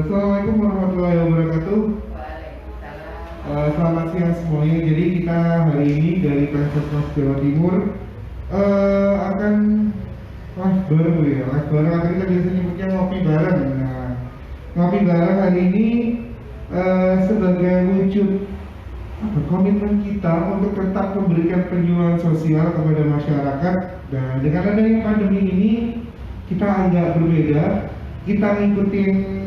Assalamualaikum warahmatullahi wabarakatuh. Selamat siang semuanya. Jadi kita hari ini dari Puskesmas Jawa Timur akan live bareng ya. Live bareng atau kita biasa nyebutnya ngopi bareng. Nah, ngopi bareng hari ini sebagai wujud komitmen kita untuk tetap memberikan penyuluhan sosial kepada masyarakat. Dan dengan adanya pandemi ini kita agak berbeda. Kita ngikutin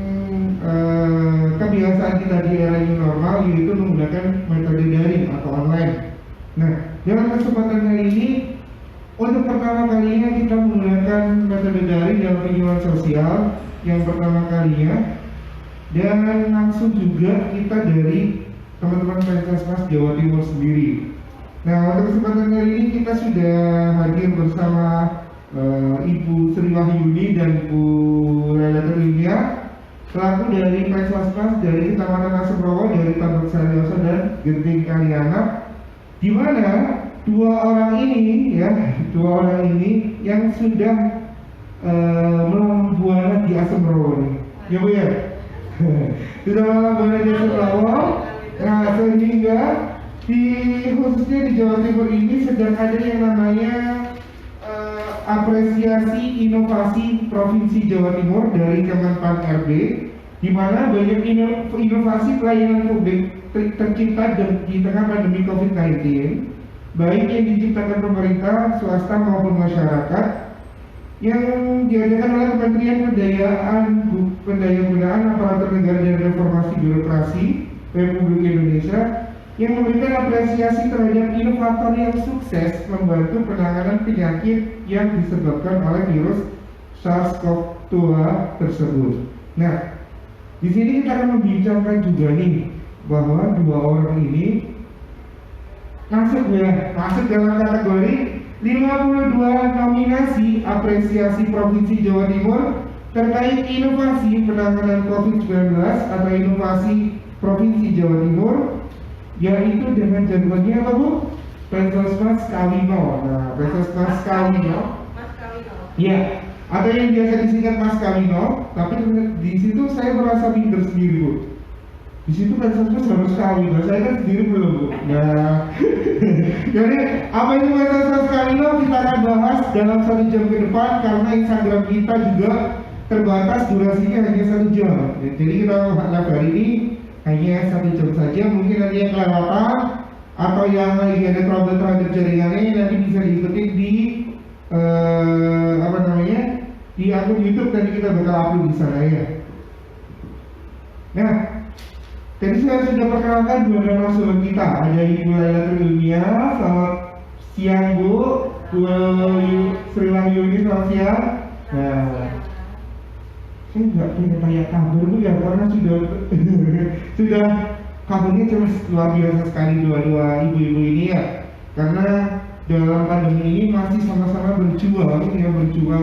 kebiasaan kita di era new normal, yaitu menggunakan metode daring atau online. Nah, dalam kesempatan kali ini untuk pertama kalinya kita menggunakan metode daring dalam penyuluhan sosial yang pertama kalinya, dan langsung juga kita dari teman-teman Puskesmas Jawa Timur sendiri. Nah, untuk kesempatan kali ini kita sudah hadir bersama Ibu Sri Wahyuni dan Bu Lailatul Ilmiah selaku dari Puskesmas dari Kecamatan Asemrowo, dari Tambak Saryoso dan Genting Kalianak, di mana dua orang ini yang sudah melalang buana di Asemrowo nih, ya Bu ya, sudah melalang buana di Asemrowo. Nah, sehingga khususnya di Jawa Timur ini sedang ada yang namanya apresiasi inovasi Provinsi Jawa Timur dari Kemenpan RB, di mana banyak inovasi pelayanan publik tercipta di tengah pandemi COVID-19, baik yang diciptakan pemerintah, swasta maupun masyarakat, yang diadakan oleh Kementerian Pendayaan Aparatur Negara dan Reformasi Birokrasi Republik Indonesia, yang memberikan apresiasi terhadap inovator yang sukses membantu penanganan penyakit yang disebabkan oleh virus SARS-CoV-2 tersebut. Nah, di sini kita akan membincangkan juga nih bahwa dua orang ini masuk dalam kategori 52 nominasi apresiasi Provinsi Jawa Timur terkait inovasi penanganan COVID-19 atau inovasi Provinsi Jawa Timur, yaitu dengan jadwalnya apa Bu? Puskesmas Kawino. Nah, Puskesmas Kawino. Ya, atau yang biasa disingkat Mas Kawino. Tapi di situ saya merasa minder sendiri Bu. Di situ Puskesmas harus Kawino. Saya kan sendiri belum Bu. Nah, jadi apa itu Puskesmas Kawino kita akan bahas dalam 1 jam ke depan, karena Instagram kita juga terbatas, durasinya hanya 1 jam. Jadi kita live hari ini hanya 1 jam saja. Mungkin nanti yang kelewatan atau yang lagi ada trouble terhadap jaringannya nanti bisa diikuti di di akun YouTube, nanti kita bakal upload di sana ya. Nah, tadi saya sudah perkenalkan dua narasumber kita. Ada Ibu Lailatul Ilmiah, selamat siang Bu. Bu Sri Wahyuni, selamat siang. Nah, saya nggak punya tanya kabar Bu ya, karena sudah kabarnya cuma luar biasa sekali dua ibu-ibu ini ya, karena dalam pandemi ini masih sama-sama berjuang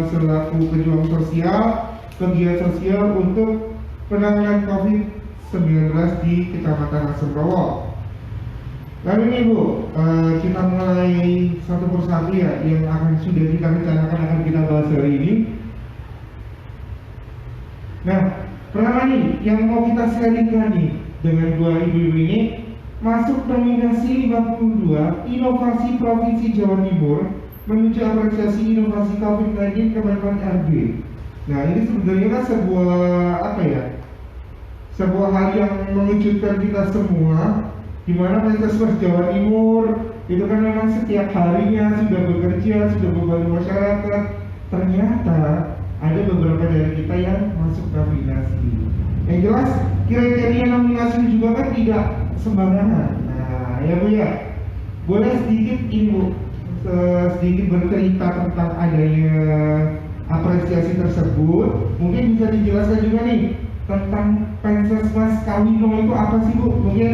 selaku pejuang sosial, pegiat sosial untuk penanganan COVID-19 di Kecamatan Asemrowo. Lalu nih Bu, kita mulai satu persatu ya, yang sudah kita rencanakan akan kita bahas hari ini. Nah, pertama nih yang mau kita sharingkan nih dengan dua ibu-ibu ini, masuk nominasi 52 inovasi Provinsi Jawa Timur menuju apresiasi inovasi COVID-19 Kemenpan RB. Nah, ini sebenarnya kan sebuah hal yang mengejutkan kita semua, di mana Puskesmas Jawa Timur itu kan memang setiap harinya sudah bekerja, sudah membantu masyarakat. Ternyata ada beberapa dari kita yang masuk nominasi. Yang jelas kriteria nominasi juga kan tidak sembarangan. Nah, ya Bu ya, boleh sedikit Ibu sedikit bercerita tentang adanya apresiasi tersebut. Mungkin bisa dijelaskan juga nih tentang Puskesmas Kawino itu apa sih Bu? Mungkin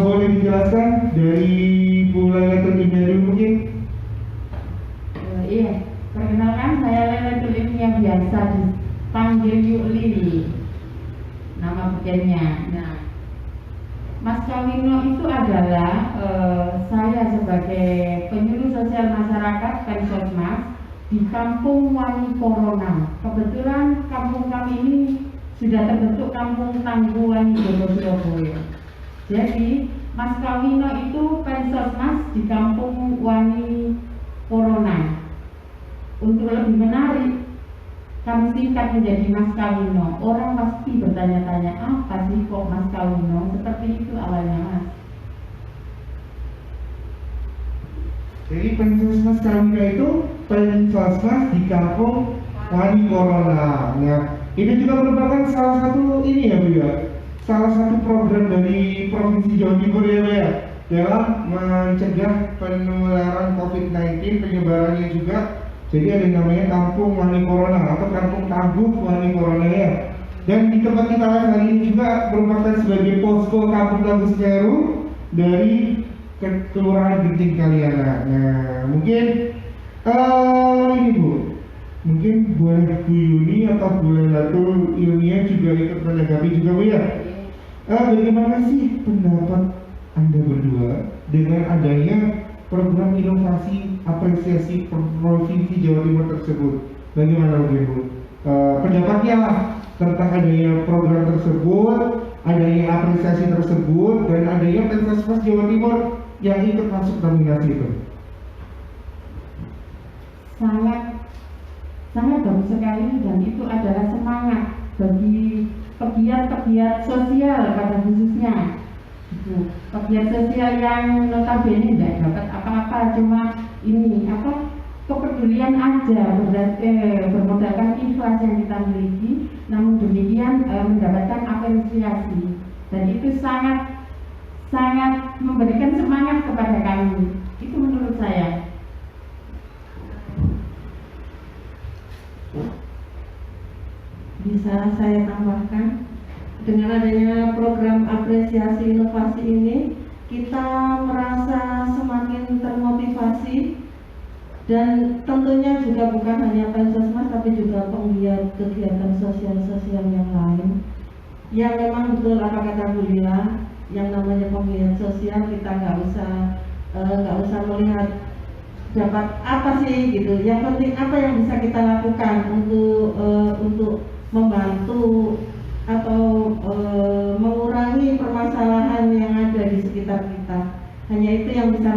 boleh dijelaskan dari Bu Lailatul Ilmiah mungkin. Iya, perkenalkan saya Lailatul Ilmiah, biasa dipanggil Yuk Lili, nama bekennya. Nah, Mas Kawino itu adalah saya sebagai penyuluh sosial masyarakat Puskesmas di Kampung Wani Corona. Kebetulan kampung kami ini sudah terbentuk Kampung Tangguh Wanijogo Surabaya. Jadi Mas Kawino itu Pensosmas di Kampung Wani Corona. Untuk lebih menarik, kami singkat menjadi Mas Kawino. Orang pasti bertanya-tanya, apa sih kok Mas Kawino? Seperti itu awalnya, Mas. Jadi Pensosmas Kawino itu Pensosmas di Kampung Wani Corona. Nah, ini juga merupakan salah satu ini ya Bu ya, salah satu program dari Provinsi Jawa Timur ya Bu ya, dalam mencegah penularan COVID-19, penyebarannya juga. Jadi ada yang namanya Kampung Wani Corona atau Kampung Tangguh Wani Corona ya. Dan di tempat kita hari ini juga merupakan sebagai posko Kampung Tangguh Semeru dari Kelurahan Genting Kaliana. Nah, mungkin ini Bu, mungkin boleh Bu Yuni atau boleh Latu Ilmiah juga ikut menanggapi juga Bu ya. Bagaimana sih pendapat Anda berdua dengan adanya program inovasi apresiasi Provinsi Jawa Timur tersebut? Bagaimana Bu? Pendapatnya lah tentang adanya program tersebut, adanya apresiasi tersebut, dan adanya Pensosmas Jawa Timur yang ikut masuk nominasi itu. Sangat bagus sekali, dan itu adalah semangat bagi pegiat-pegiat sosial pada khususnya. Pegiat sosial yang notabene tidak dapat apa-apa, cuma ini kepedulian aja, bermodalkan ikhlas yang kita miliki, namun demikian mendapatkan apresiasi, dan itu sangat memberikan semangat kepada kami. Itu menurut saya. Bisa saya tambahkan, dengan adanya program apresiasi inovasi ini, kita merasa semakin termotivasi, dan tentunya juga bukan hanya Pensosmas tapi juga penggiat kegiatan sosial-sosial yang lain yang memang betul apa kata Bu Lila, yang namanya penggiat sosial kita nggak usah melihat dapat apa sih gitu, yang penting apa yang bisa kita lakukan untuk membantu atau mengurangi permasalahan yang ada di sekitar kita. Hanya itu yang bisa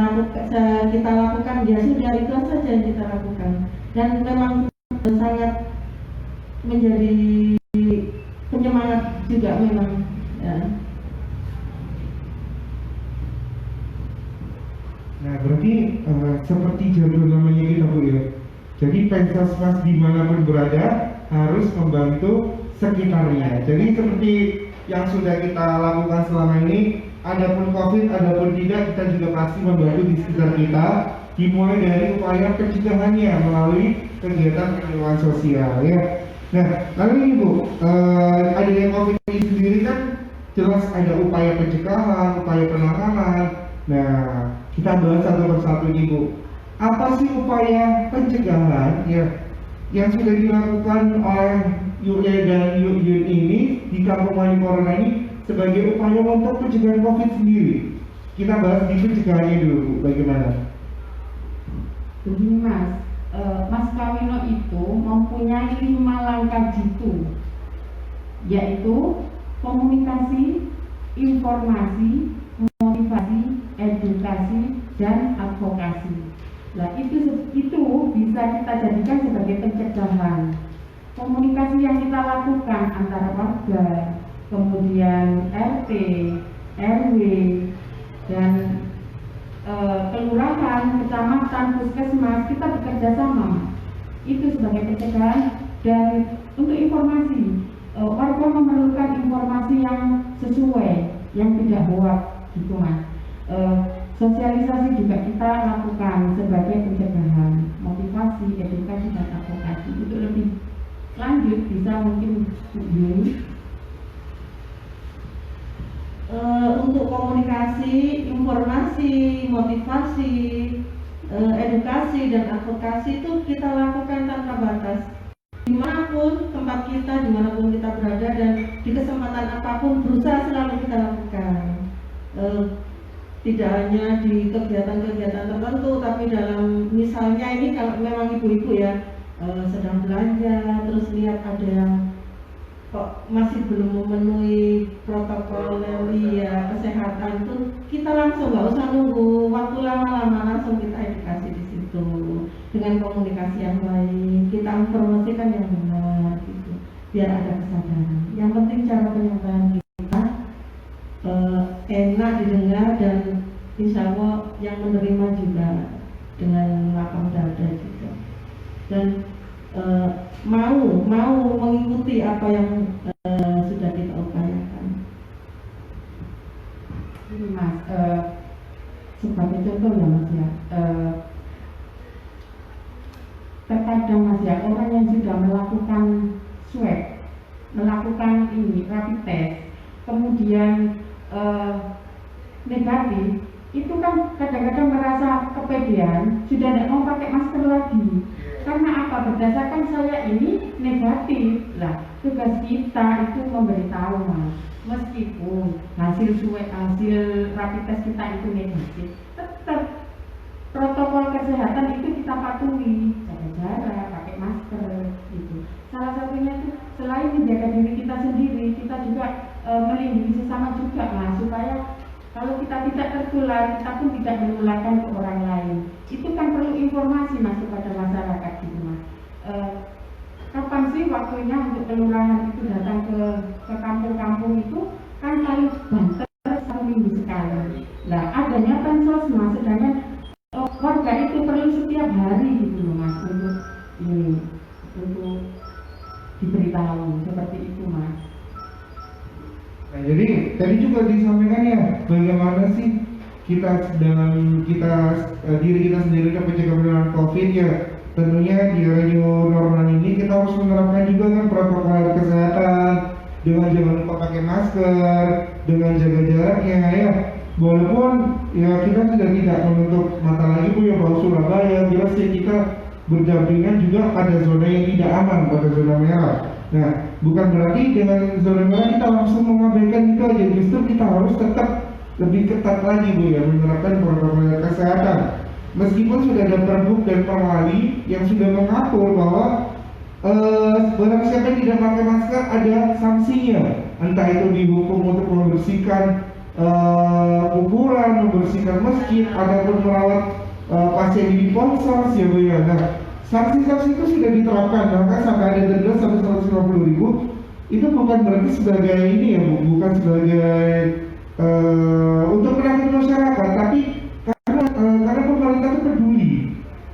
kita lakukan, ya sudah itu saja yang kita lakukan, dan memang sangat menjadi penyemangat juga memang ya. Nah berarti seperti jadwal namanya kita Bu ya. Jadi Pensosmas dimanapun berada harus membantu sekitarnya. Jadi seperti yang sudah kita lakukan selama ini, adapun COVID, adapun tidak, kita juga pasti membantu di sekitar kita, dimulai dari upaya pencegahannya melalui kegiatan perlindungan sosial ya. Nah lalu ini Bu, adanya COVID ini sendiri kan jelas ada upaya pencegahan, upaya penanganan. Nah kita bahas satu persatu ini Bu. Apa sih upaya pencegahan ya yang sudah dilakukan oleh UE dan Yun ini di Kampung Wani Corona ini sebagai upaya untuk pencegahan COVID sendiri? Kita bahas di pencegahannya dulu Bu, bagaimana? Begini Mas Kawino itu mempunyai 5 langkah jitu, yaitu komunikasi, informasi, motivasi, edukasi, dan advokasi. Nah itu bisa kita jadikan sebagai pencegahan. Komunikasi yang kita lakukan antara warga, kemudian RT, RW, dan kelurahan, kecamatan, puskesmas, kita bekerja sama. Itu sebagai pencegahan. Dan untuk informasi, warga memerlukan informasi yang sesuai, yang tidak hoax gitu Mas. Sosialisasi juga kita lakukan sebagai pencegahan, motivasi, edukasi, dan advokasi. Untuk lebih lanjut bisa mungkin Yuni. Untuk komunikasi, informasi, motivasi, edukasi, dan advokasi itu kita lakukan tanpa batas. Dimanapun tempat kita, dimanapun kita berada, dan di kesempatan apapun berusaha selalu kita lakukan. Tidak hanya di kegiatan-kegiatan tertentu, tapi dalam misalnya ini kalau memang ibu-ibu ya sedang belanja, terus lihat ada yang kok masih belum memenuhi protokol kesehatan itu, kita langsung nggak usah nunggu waktu lama-lama, langsung kita edukasi di situ dengan komunikasi yang baik, kita informasikan yang benar gitu, biar ada kesadaran. Yang penting cara penyampaian kita enak didengar dan insya Allah yang menerima juga dengan lapang dada juga, dan mau mengikuti apa yang sudah kita upayakan. Ini Mas, sebagai contoh ya Mas ya, terkadang Mas ya, orang yang sudah melakukan swab, melakukan ini rapid test, kemudian negatif, itu kan kadang-kadang merasa kepedean, sudah tidak mau pakai masker lagi. Karena apa? Berdasarkan saya ini negatif. Lah, tugas kita itu memberitahu Mas, meskipun hasil rapid test kita itu negatif, tetap protokol kesehatan itu kita patuhi, jaga jarak, pakai masker gitu. Salah satunya itu selain menjaga diri kita sendiri, kita juga melindungi sesama juga Mas, supaya kalau kita tidak tertular, kita pun tidak menularkan ke orang lain. Itu kan perlu informasi Mas kepada masyarakat gitu Mas. Kapan sih waktunya untuk kelurahan itu datang ke kampung-kampung itu? Kan paling banter 1 minggu sekali. Nah, adanya pansos Mas, sedangkan warga itu perlu setiap hari gitu loh Mas, untuk diberitahu seperti itu Mas. Nah, jadi tadi juga disampaikan ya, bagaimana sih diri kita sendiri dapat mencegah penularan COVID ya. Tentunya di era new normal ini kita harus menerapkan juga kan protokol kesehatan dengan jangan lupa pakai masker, dengan jaga jaraknya ya. Walaupun ya kita sudah tidak menutup mata lagi Bu ya, bahwa Surabaya jelas sih kita berdampingan juga pada zona yang tidak aman, pada zona merah. Nah, bukan berarti dengan zona merah kita langsung mengabaikan itu aja, justru kita harus tetap lebih ketat lagi Bu ya, menerapkan protokol kesehatan. Meskipun sudah ada Pergub dan Perwali yang sudah mengatur bahwa barang siapa yang tidak pakai masker ada sanksinya, entah itu dihukum untuk membersihkan kuburan, membersihkan masjid, ataupun merawat pasien di Polsos ya Bu ya. Nah, sanksi-sanksi itu sudah diterapkan, bahkan sampai ada denda sampai 150.000. Itu bukan berarti sebagai ini ya Bu, bukan sebagai untuk menangani masyarakat, tapi karena pemerintah itu peduli.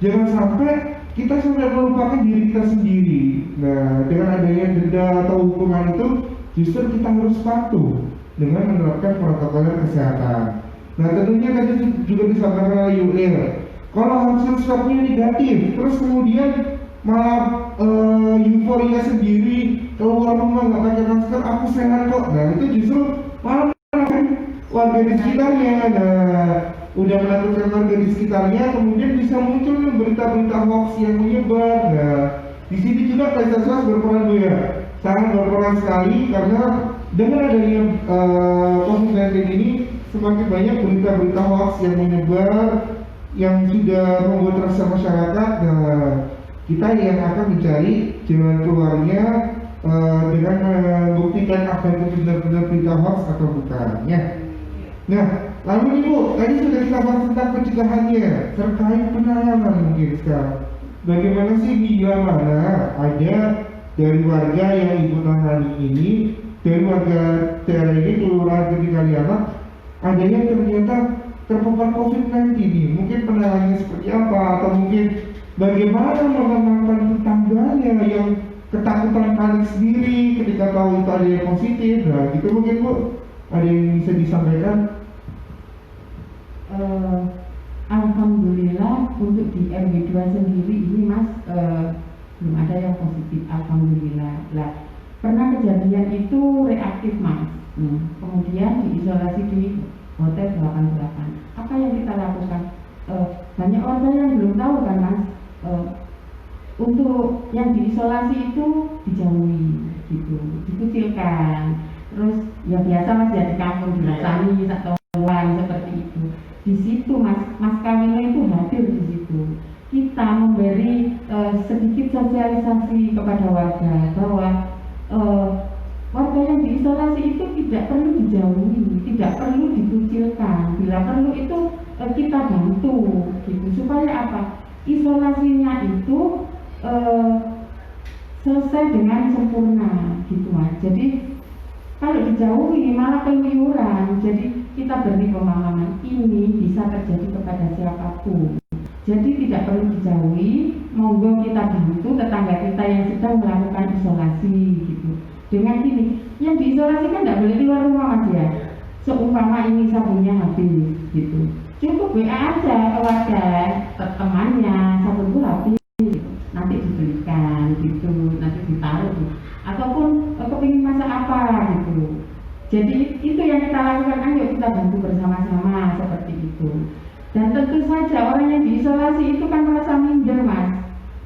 Jangan sampai kita sampai melupakan diri kita sendiri. Nah, dengan adanya denda atau hukuman itu, justru kita harus patuh dengan menerapkan protokol kesehatan. Nah, tentunya tadi juga disampaikan oleh UIR, kalau hasil swabnya negatif, terus kemudian malah euforia sendiri, keluar rumah nggak pakai masker, aku sehat kok. Nah, itu justru malah warga di sekitarnya. Nah, udah menakutkan warga di sekitarnya, kemudian bisa muncul berita-berita hoax yang menyebar. Nah, di sini juga Kemensos berperan Bu ya, sangat berperan sekali, karena dengan adanya COVID-19 ini semakin banyak berita-berita hoax yang menyebar, yang sudah membuat resah masyarakat. Nah, kita yang akan mencari jalan keluarnya dengan membuktikan apa itu benar-benar berita hoax atau bukan ya. Nah, lalu Ibu, tadi sudah kita bahas tentang pencegahannya terkait penanganan mungkin sekarang. Bagaimana sih bila mana ada dari warga yang Ibu tangani ini, dari warga daerah ini, kelurahan Kedikalianak, ada yang ternyata terpapar COVID-19 ini, mungkin penanganannya seperti apa, atau mungkin bagaimana menenangkan tetangganya yang ketakutan panik sendiri ketika tahu itu ada yang positif. Nah, gitu mungkin Bu, ada yang bisa disampaikan? Alhamdulillah untuk di RW 2 sendiri ini Mas belum ada yang positif, alhamdulillah. Lah, pernah kejadian itu reaktif Mas. Kemudian diisolasi di Hotel 88. Apa yang kita lakukan? Banyak orang yang belum tahu kan Mas. Untuk yang diisolasi itu dijauhi gitu, dikucilkan. Terus ya biasa Mas ya di kampung dirasani atau seperti itu. Di situ Mas Kawino itu hadir di situ. Kita memberi sedikit sosialisasi kepada warga bahwa diisolasi itu tidak perlu dijauhi, tidak perlu dikucilkan. Bila perlu itu kita bantu, gitu. Supaya apa? Isolasinya itu selesai dengan sempurna, gitu Mas. Jadi kalau dijauhi malah keluyuran. Jadi kita beri pemahaman ini bisa terjadi kepada siapapun. Jadi tidak perlu dijauhi, monggo kita bantu tetangga kita yang sedang melakukan isolasi, gitu. Dengan ini, yang diisolasi kan tidak boleh keluar rumah Mas ya. Seumpama ini sabunnya habis, gitu. Cukup WA aja ke warga, temannya, sabun itu habis, gitu. Nanti dibelikan, gitu, nanti ditaruh, gitu. Ataupun kepingin masak apa, gitu. Jadi itu yang kita lakukan, ayo kita bantu bersama-sama seperti itu. Dan tentu saja orang yang diisolasi itu kan merasa minder Mas.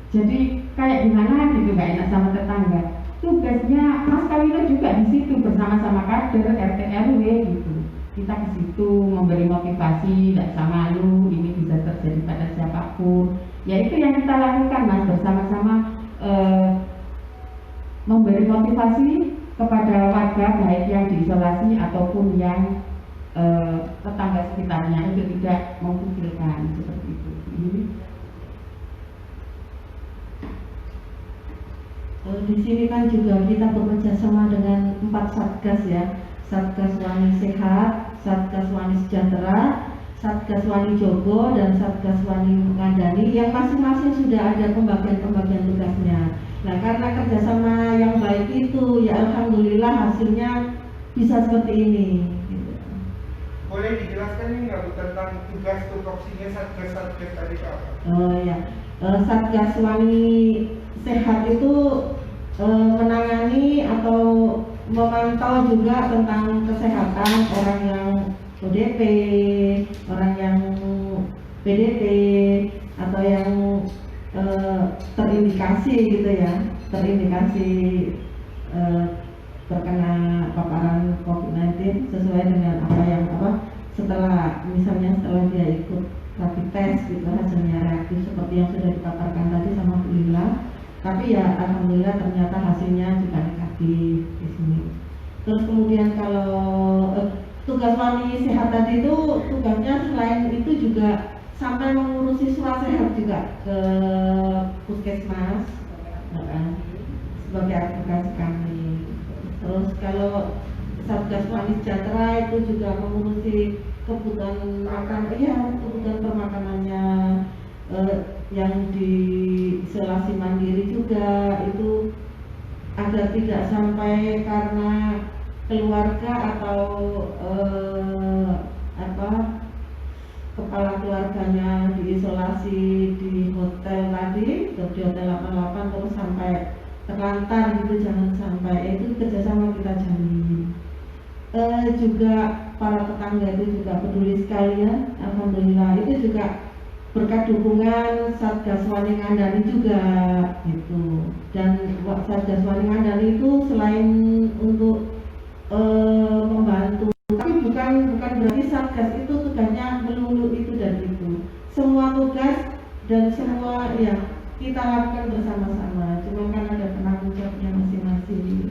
Jadi kayak gimana gitu, nggak enak sama tetangga. Tugasnya Mas Kawino juga di situ bersama-sama kader RT RW gitu. Kita ke situ memberi motivasi, tidak sama malu, ini bisa terjadi pada siapapun. Ya itu yang kita lakukan Mas, bersama-sama memberi motivasi kepada warga baik yang diisolasi ataupun yang tetangga sekitarnya untuk tidak mengkucilkan seperti itu. Di sini kan juga kita bekerja sama dengan 4 satgas ya, Satgas Wani Sehat, Satgas Wani Sejahtera, Satgas Wani Jogo, dan Satgas Wani Ngandani yang masing-masing sudah ada pembagian tugasnya. Nah karena kerjasama yang baik itu ya alhamdulillah hasilnya bisa seperti ini. Boleh dijelaskan ini nggak Bu tentang tugas tupoksinya satgas-satgas tadi apa? Oh ya, Satgas Wani Sehat itu menangani atau memantau juga tentang kesehatan orang yang ODP, orang yang PDP, atau yang terindikasi gitu ya, terindikasi terkena paparan COVID-19 sesuai dengan setelah dia ikut rapid test gitu hasilnya reaktif seperti yang sudah dipaparkan tadi sama Bu Lila, tapi ya alhamdulillah ternyata hasilnya juga negatif di sini. Terus kemudian kalau tugas Wani Sehat tadi itu tugasnya selain itu juga sampai mengurusi surat sehat juga ke puskesmas sebagai advokasi kami. Terus kalau Satgas Wani Sejahtera itu juga mengurusi kebutuhan permakanannya yang di isolasi mandiri juga, itu agar tidak sampai karena keluarga atau kepala keluarganya diisolasi di hotel tadi, di hotel 88 terus sampai terlantar gitu, jangan sampai. Itu kerjasama kita jamin. Juga para tetangga itu juga peduli sekali ya, alhamdulillah. Itu juga berkat dukungan Satgas Wani Ngandani juga gitu. Dan Satgas Wani Ngandani itu selain untuk membantu, tapi bukan berarti Satgas itu tugasnya melulu itu dan itu. Semua tugas dan semua yang kita lakukan bersama-sama, cuma kan ada penanggung jawabnya masing-masing.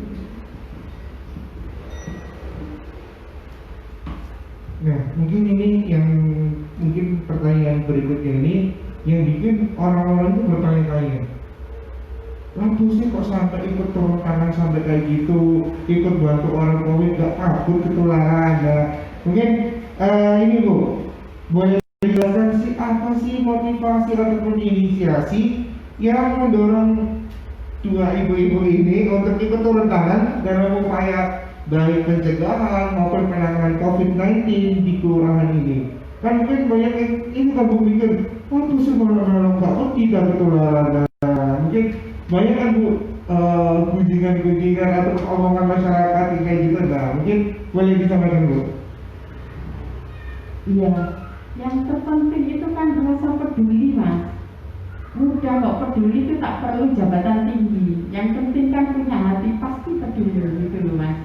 Nah, mungkin ini yang pertanyaan berikutnya ini yang bikin orang-orang itu bertanya-tanya. Lalu sih kok sampai ikut turun tangan sampai kayak gitu, ikut bantu orang COVID, gak takut ketularan? Nah, mungkin ini Bu, boleh dijelaskan sih apa sih motivasi ataupun inisiasi yang mendorong dua ibu-ibu ini untuk ikut turun tangan dalam upaya baik pencegahan maupun penanganan COVID-19 di kelurahan ini? Kan mungkin banyak yang ini kan Bu mikir, waduh sebenarnya nggak tidak ketularan. Nah, mungkin banyak kan Bu gunjingan-gunjingan atau omongan masyarakat kayak gitu. Nah, mungkin boleh disampaikan Bu. Iya, yang terpenting itu kan rasa peduli Mas. Udah kok peduli itu tak perlu jabatan tinggi. Yang penting kan punya hati, pasti peduli gitu loh Mas.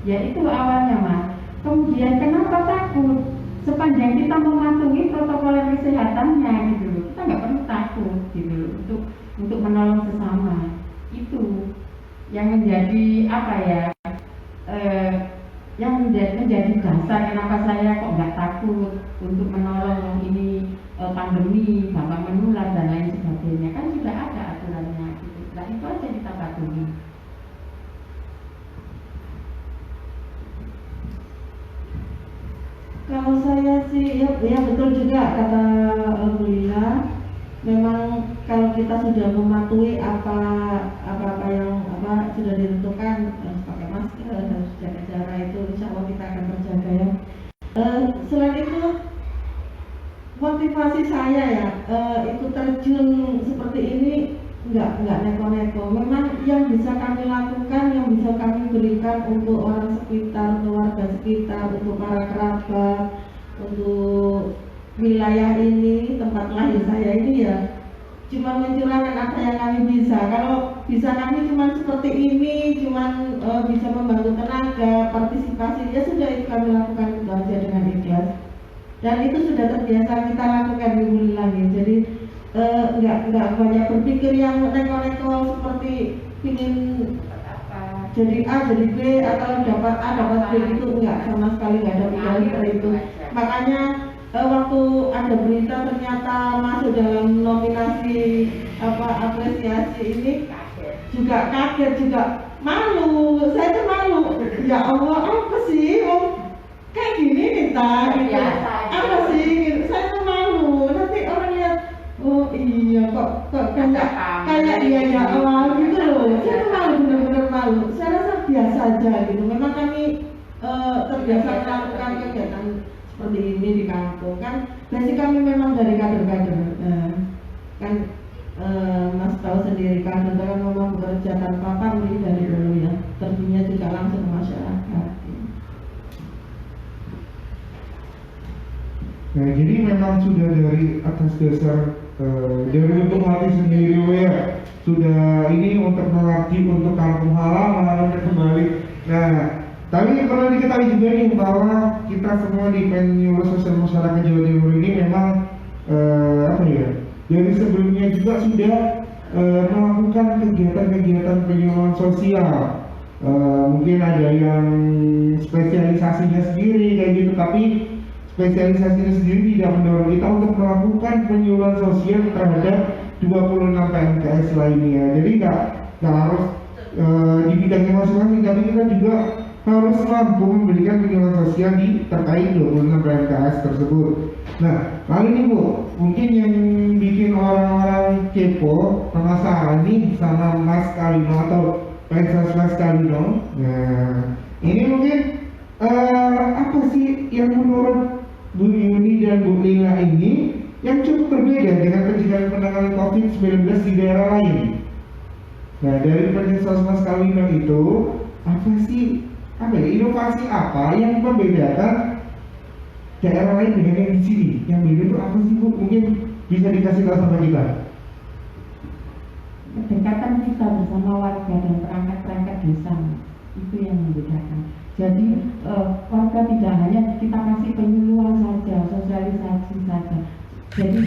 Ya itu awalnya Mas. Kemudian kenapa takut? Sepanjang kita mematuhi protokol kesehatannya gitu loh, kita nggak perlu takut gitu loh, untuk menolong sesama. Itu yang menjadi yang menjadi dasar kenapa saya kok nggak takut untuk menolong ini pandemi, gampang menular dan lain sebagainya, kan sudah ada aturannya gitu. Nah itu aja kita patuhi. Kalau saya sih ya betul juga kata Bu Lila. Memang kalau kita sudah mematuhi apa yang sudah ditentukan, harus pakai masker, harus jaga jarak, itu insya Allah kita akan terjaga ya. Selain itu motivasi saya ya ikut terjun seperti ini nggak neko-neko. Memang yang bisa kami lakukan, yang bisa kami berikan untuk orang sekitar, untuk warga sekitar, untuk para kerabat, untuk wilayah ini, tempat lahir saya ini ya cuma mencurahkan apa yang kami bisa. Kalau bisa kami cuma seperti ini, cuma bisa membantu tenaga, partisipasi, ya sudah itu kami lakukan itu aja dengan ikhlas. Dan itu sudah terbiasa kita lakukan di lagi. Jadi nggak banyak berpikir yang neko-neko seperti ingin jadi A jadi B atau dapat A dapat B, itu enggak, sama sekali nggak ada pikiran seperti itu. Makanya waktu ada berita ternyata masuk dalam nominasi apresiasi ini juga kaget, juga malu. Saya tuh malu, ya Allah apa sih kayak gini kita gitu. Apa sih gitu. Saya tuh malu, nanti orang lihat oh iya kok kayak iya ya Allah gitu loh. Saya tuh malu, benar-benar malu. Saya rasa biasa aja gitu. Memang kami terbiasa melakukan kegiatan seperti ini di kampung kan. Basic kami memang dari kader-kader kan. Mas tahu sendiri kader kan memang bekerja tanpa pamrih dari dulu ya. Terjunnya juga langsung ke masyarakat. Nah, jadi memang sudah dari atas dasar dari untuk hati sendiri ya, sudah ini untuk mengerti untuk kampung halaman kembali. Nah, tapi perlu diketahui juga nih bahwa kita semua di Penyuluh Sosial Masyarakat Jawa Timur ini memang dari sebelumnya juga sudah melakukan kegiatan-kegiatan penyuluhan sosial. Mungkin ada yang spesialisasinya sendiri kayak gitu, tapi spesialisasinya sendiri tidak mendorong kita untuk melakukan penyuluhan sosial terhadap 26 PMKS lainnya. Jadi nggak harus di bidangnya masing-masing, tapi kita juga harus mampu memberikan penyuluhan sosial di terkait 26 PMKS tersebut. Nah, kali ini Bu, mungkin yang bikin orang-orang kepo, penasaran nih sama Mas Kalino atau Pensas Mas Kalino. Nah, ini mungkin apa sih yang menurut Bu Yuni dan Bu Lila ini yang cukup berbeda dengan pencegahan penanganan COVID-19 di daerah lain? Nah, dari Pensas Mas Kalino itu apa sih inovasi apa yang membedakan daerah lain dengan yang di sini? Yang beda itu apa sih Bu? Mungkin bisa dikasih tahu sama kita. Kedekatan kita bersama warga dan perangkat-perangkat desa itu yang membedakan. Jadi warga tidak hanya kita kasih penyuluhan saja, sosialisasi saja. Jadi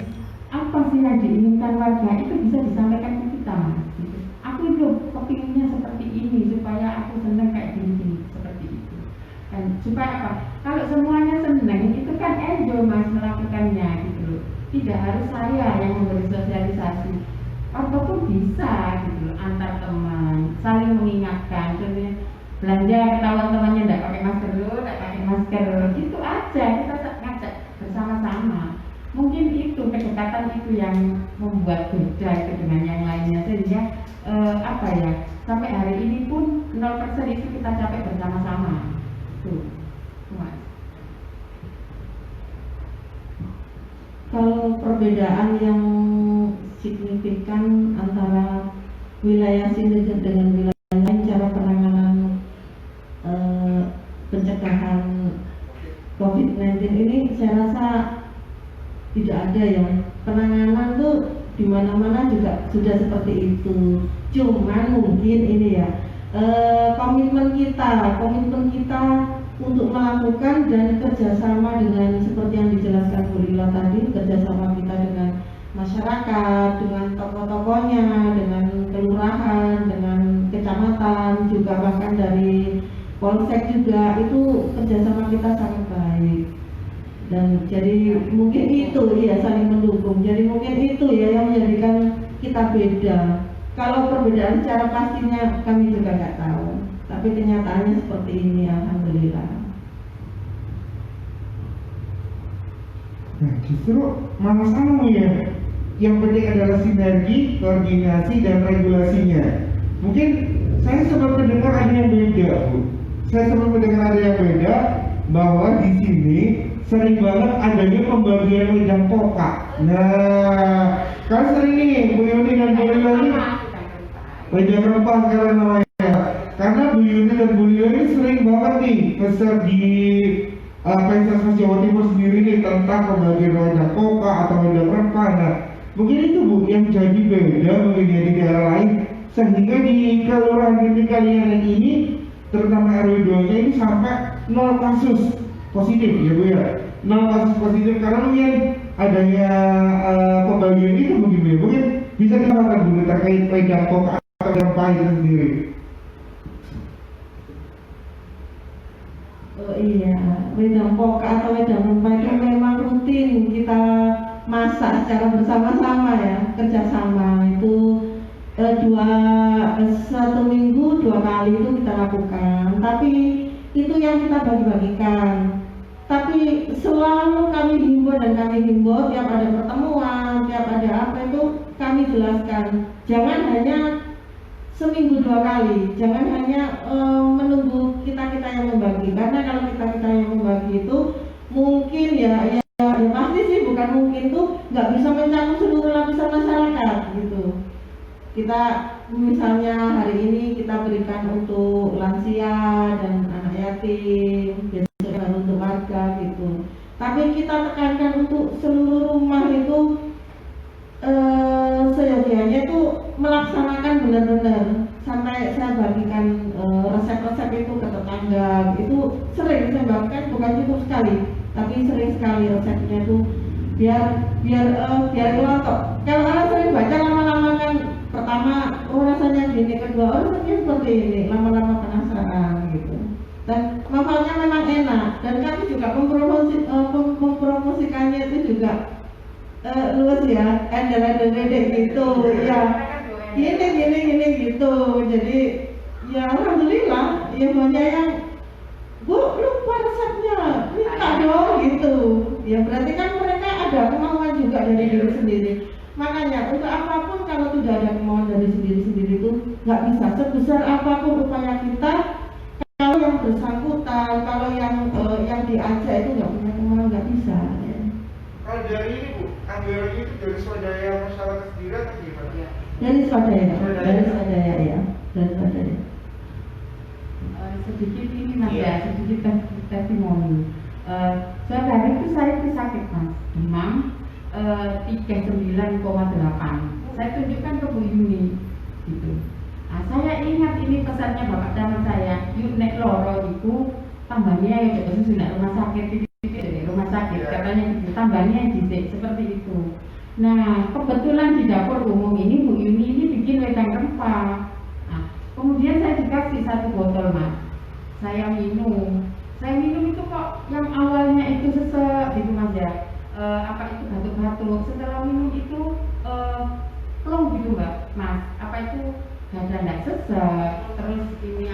apa sih yang diinginkan warga itu bisa disampaikan ke kita, Mas. Gitu. Aku itu kepinginnya seperti ini supaya aku senang kayak gini seperti itu. Dan supaya apa? Kalau semuanya senang itu kan enjoy Mas melakukannya gitu loh. Tidak harus saya yang memberi sosialisasi. Warga pun bisa gitu loh, antar teman saling mengingatkan. Contohnya belanja ketahuan temannya tidak pakai masker dulu, tidak pakai masker, itu aja kita ngajak bersama-sama. Mungkin itu kedekatan itu yang membuat beda itu dengan yang lainnya, sehingga sampai hari ini pun 0% itu kita capai bersama-sama. Tuh, Mas. Kalau perbedaan yang signifikan antara wilayah sini dengan wilayah lain, cara penanganan pencegahan COVID-19 ini saya rasa tidak ada yang penanganan tuh di mana-mana juga sudah seperti itu. Cuman mungkin ini ya komitmen kita untuk melakukan dan kerjasama dengan seperti yang dijelaskan Bu Lila tadi, kerjasama kita dengan masyarakat, dengan tokoh-tokohnya, dengan kelurahan, dengan kecamatan, juga bahkan dari Polsek juga itu kerjasama kita sangat baik. Dan jadi mungkin itu ya saling mendukung. Jadi mungkin itu ya yang menjadikan kita beda. Kalau perbedaan secara pastinya kami juga nggak tahu. Tapi kenyataannya seperti ini, alhamdulillah. Nah, justru malah sama ya. Yang penting adalah sinergi, koordinasi, dan regulasinya. Mungkin saya sempat mendengar ada yang beda, Bu. Saya sempat mendengar ada yang beda bahwa di sini sering banget adanya pembagian wedang pokak. Nah, kan sering nih Bu Yuni dan Bu Lili wedang rempah sekarang namanya. Karena Bu Yuni dan Bu Lili sering banget nih pesan di Pensias Jawa Timur sendiri nih tentang pembagian wedang pokak atau wedang rempah. Nah, mungkin itu Bu yang jadi beda mungkin di daerah lain, sehingga di kelurahan Genti Kalianan ini terutama RW 2 nya ini sampai 0 kasus positif ya Bu ya, 0 kasus positif karena mungkin adanya pembagian itu begini. Mungkin bisa ditambahkan dulu terkait wedang pokak atau rempah itu sendiri. Oh iya, wedang pokak atau wedang rempah itu memang rutin kita masak secara bersama-sama ya, kerjasama itu satu minggu 2 kali itu kita lakukan. Tapi itu yang kita bagi-bagikan. Tapi selalu kami himbau tiap ada pertemuan, tiap ada apa itu kami jelaskan. Jangan hanya seminggu 2 kali, jangan hanya menunggu kita yang membagi. Karena kalau kita yang membagi itu mungkin ya pasti sih bukan mungkin tuh nggak bisa mencakup seluruh lapisan masyarakat gitu. Kita misalnya hari ini kita berikan untuk lansia dan anak yatim, besok untuk warga gitu. Tapi kita tekankan untuk seluruh rumah itu seyogianya itu melaksanakan benar-benar. Sampai saya bagikan resep-resep itu ke tetangga. Itu sering saya bagikan, bukan cukup sekali, tapi sering sekali resepnya itu biar kelompok. Kalau orang sering baca lama-lama kan pertama rasanya gini, kedua rasanya seperti ini, lama-lama penasaran gitu. Dan manfaatnya memang enak, dan kami juga mempromosikannya itu juga luas ya, endel-endel gitu ya. Gini gitu. Jadi ya alhamdulillah ya banyak yang Bu lupa resepnya, minta dong gitu. Ya berarti kan mereka ada kemauan juga dari diri sendiri. Makanya untuk apapun kalau tidak ada kemauan dari sendiri itu nggak bisa. Sebesar apapun upaya kita, kalau yang bersangkutan, kalau yang diajak itu nggak punya kemauan, nggak bisa. Ya. Kalau dari ini Bu, anggaran itu dari swadaya masyarakat sendiri atau gimana? Dari swadaya ya, dari swadaya. Sedikit ini Mas ya, sedikit testimoni. Saudara itu saya itu sakit Mas, demam 39,8. Saya tunjukkan ke Bu Yuni gitu. Nah, saya ingat ini pesannya Bapak Camat saya, yuk nek loro itu tambahnya ya coba susu rumah sakit di rumah sakit katanya gitu, tambahnya dicek seperti itu. Nah, kebetulan di dapur umum ini Bu Yuni ini bikin wedang rempah. Nah, kemudian saya dikasih 1 botol Mas. Saya minum itu kok yang awalnya itu sesek gitu Mas ya, apa itu batuk-batuk, setelah minum itu plong gitu Mbak Mas, apa itu dada nggak sesek, terus ini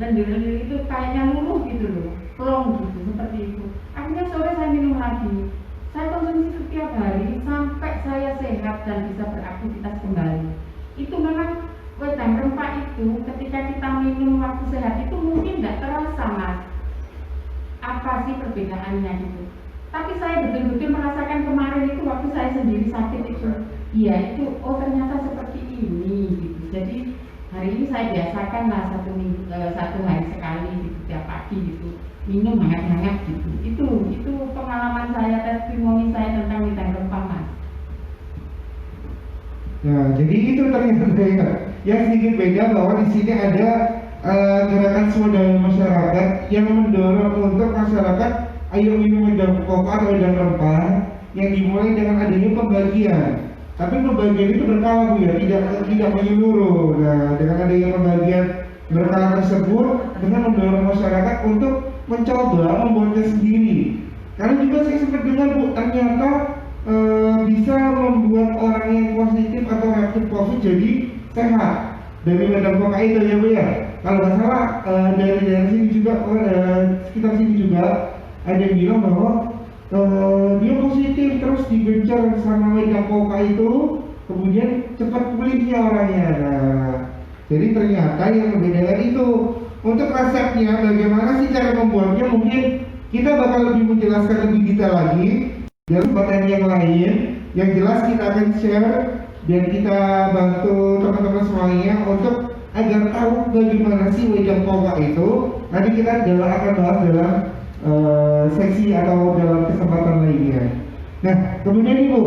lendir-lendir itu kayaknya luluh gitu loh, plong gitu seperti itu. Akhirnya sore saya minum lagi, saya konsumsi setiap hari sampai saya sehat dan bisa beraktivitas kembali. Itu memang wedang rempah itu ketika kita minum waktu sehat itu mungkin tidak terasa Mas apa sih perbedaannya gitu. Tapi saya betul-betul merasakan kemarin itu waktu saya sendiri sakit itu, iya itu oh ternyata seperti ini gitu. Jadi hari ini saya biasakan lah 1 hari sekali gitu, tiap pagi gitu minum hangat-hangat gitu. Itu pengalaman saya, testimoni saya tentang wedang rempah Mas. Nah, jadi itu ternyata ya. Yang sedikit beda bahwa di sini ada gerakan swadaya masyarakat yang mendorong untuk masyarakat ayo minum wedang pokak atau wedang rempah yang dimulai dengan adanya pembagian. Tapi pembagian itu berkala Bu ya, tidak menyeluruh. Nah, dengan adanya pembagian berkala tersebut dengan mendorong masyarakat untuk mencoba membuatnya sendiri. Karena juga saya sempat dengar Bu, ternyata bisa membuat orang yang positif atau reaktif COVID jadi sehat dari medan koka itu ya Bu ya. Kalau nggak salah dari sini juga sekitar sini juga ada yang bilang bahwa dia positif terus digencar sama medan koka itu, kemudian cepat pulihnya orangnya. Nah, jadi ternyata yang membedakan itu. Untuk resepnya bagaimana sih cara membuatnya, mungkin kita bakal lebih menjelaskan lebih detail lagi dalam konten yang lain. Yang jelas kita akan share dan kita bantu teman-teman semuanya untuk agar tahu bagaimana sih wedang koka itu. Nanti kita akan bahas dalam seksi atau dalam kesempatan lainnya. Nah, kemudian Ibu,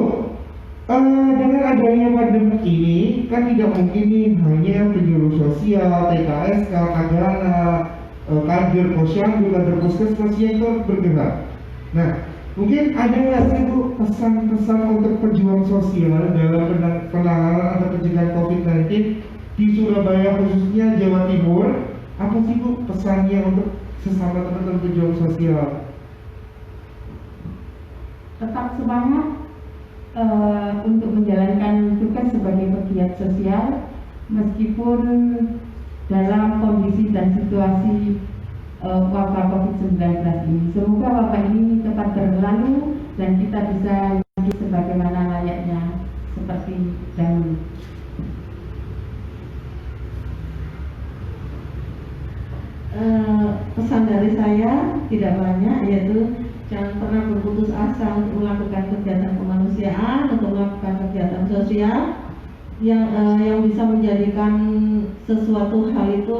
dengan adanya pandemi ini kan tidak mungkin nih hanya penyuluh sosial, TKSK, Tagana, kader posyandu, kader puskesmas yang ikut bergerak. Nah, mungkin ada nggak sih Bu pesan-pesan untuk pejuang sosial dalam penanganan atau pencegahan COVID-19 di Surabaya khususnya Jawa Timur? Apa sih Bu pesannya untuk sesama teman-teman pejuang sosial? Tetap semangat untuk menjalankan tugas sebagai pegiat sosial meskipun dalam kondisi dan situasi wabah COVID-19 ini. Semoga wabah ini cepat berlalu dan kita bisa hidup sebagaimana layaknya seperti dahulu. Pesan dari saya tidak banyak, yaitu jangan pernah berputus asa untuk melakukan kegiatan kemanusiaan, untuk melakukan kegiatan sosial yang bisa menjadikan sesuatu hal itu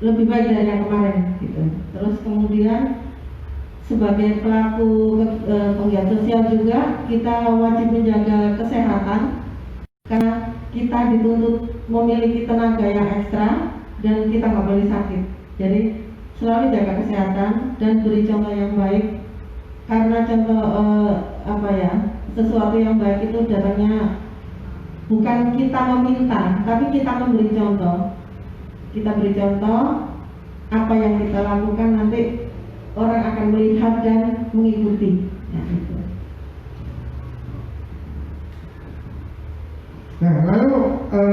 lebih baik dari yang kemarin gitu. Terus kemudian sebagai pelaku pegiat sosial juga kita wajib menjaga kesehatan karena kita dituntut memiliki tenaga yang ekstra dan kita nggak boleh sakit. Jadi selalu jaga kesehatan dan beri contoh yang baik, karena contoh sesuatu yang baik itu datangnya bukan kita meminta, tapi kita memberi contoh. Kita beri contoh apa yang kita lakukan, nanti orang akan melihat dan mengikuti. Nah, itu. Nah, lalu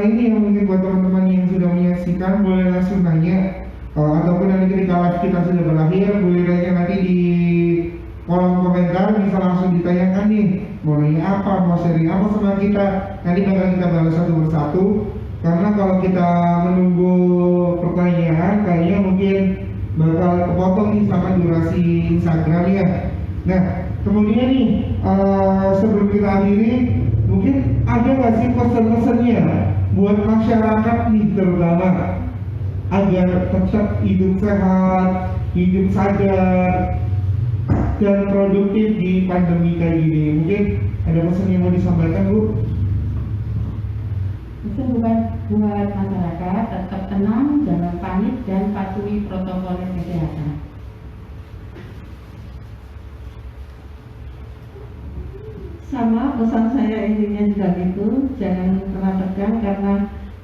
ini yang mungkin buat teman-teman yang sudah menyaksikan boleh langsung nanya. Ataupun nanti ketika live kita sudah berakhir, boleh tanya nanti di kolom komentar, bisa langsung ditanyakan nih mau nanya apa, mau sharing apa sama kita. Nanti bakal kita balas satu persatu, karena kalau kita menunggu pertanyaan kayaknya mungkin bakal kepotong nih sama durasi Instagram ya. Nah, kemudian nih sebelum kita akhiri, mungkin ada nggak sih pesan-pesannya buat masyarakat nih terutama agar tetap hidup sehat, hidup sadar, dan produktif di pandemi kayak gini? Mungkin ada pesan yang mau disampaikan Bu? Pesan buat masyarakat tetap tenang, jangan panik, dan patuhi protokol kesehatan. Sama pesan saya intinya juga gitu, jangan pernah tegang karena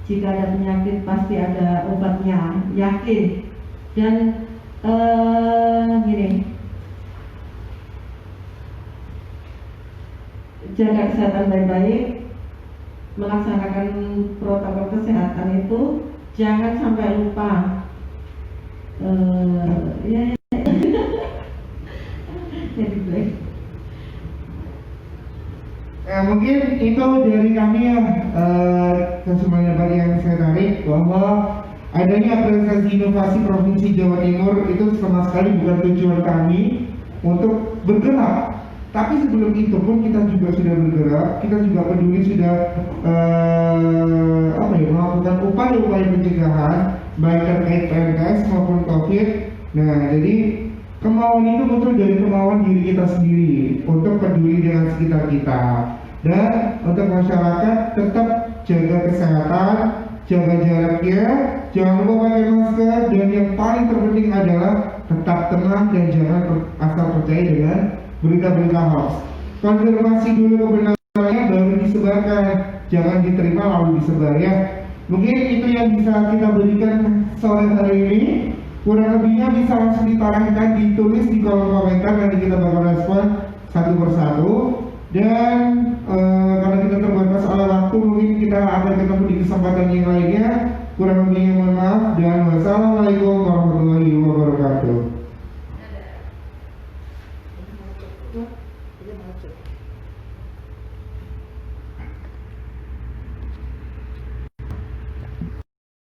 jika ada penyakit pasti ada obatnya, yakin. Dan gini, jaga kesehatan baik-baik, melaksanakan protokol kesehatan itu jangan sampai lupa. Jadi baik. Mungkin itu dari kami ya, kesemuanya tadi yang saya tarik bahwa adanya apresiasi inovasi Provinsi Jawa Timur itu sama sekali bukan tujuan kami untuk bergerak, tapi sebelum itu pun kita juga sudah bergerak, kita juga peduli, sudah melakukan upaya-upaya pencegahan baik terkait PMKS maupun COVID. Nah, jadi kemauan itu muncul dari kemauan diri kita sendiri untuk peduli dengan sekitar kita. Dan untuk masyarakat tetap jaga kesehatan, jaga jaraknya, jangan lupa pakai masker, dan yang paling terpenting adalah tetap tenang dan jangan asal percaya dengan berita-berita hoax. Konfirmasi dulu kebenarannya baru disebarkan, jangan diterima lalu disebar ya. Mungkin itu yang bisa kita berikan sore hari ini. Kurang lebihnya bisa langsung ditarangkan, ditulis di kolom komentar, nanti kita bakal respon satu persatu. Dan karena kita terbatas oleh waktu, mungkin kita akan ketemu di kesempatan yang lainnya. Kurang lebihnya mohon maaf, dan wassalamualaikum warahmatullahi wabarakatuh.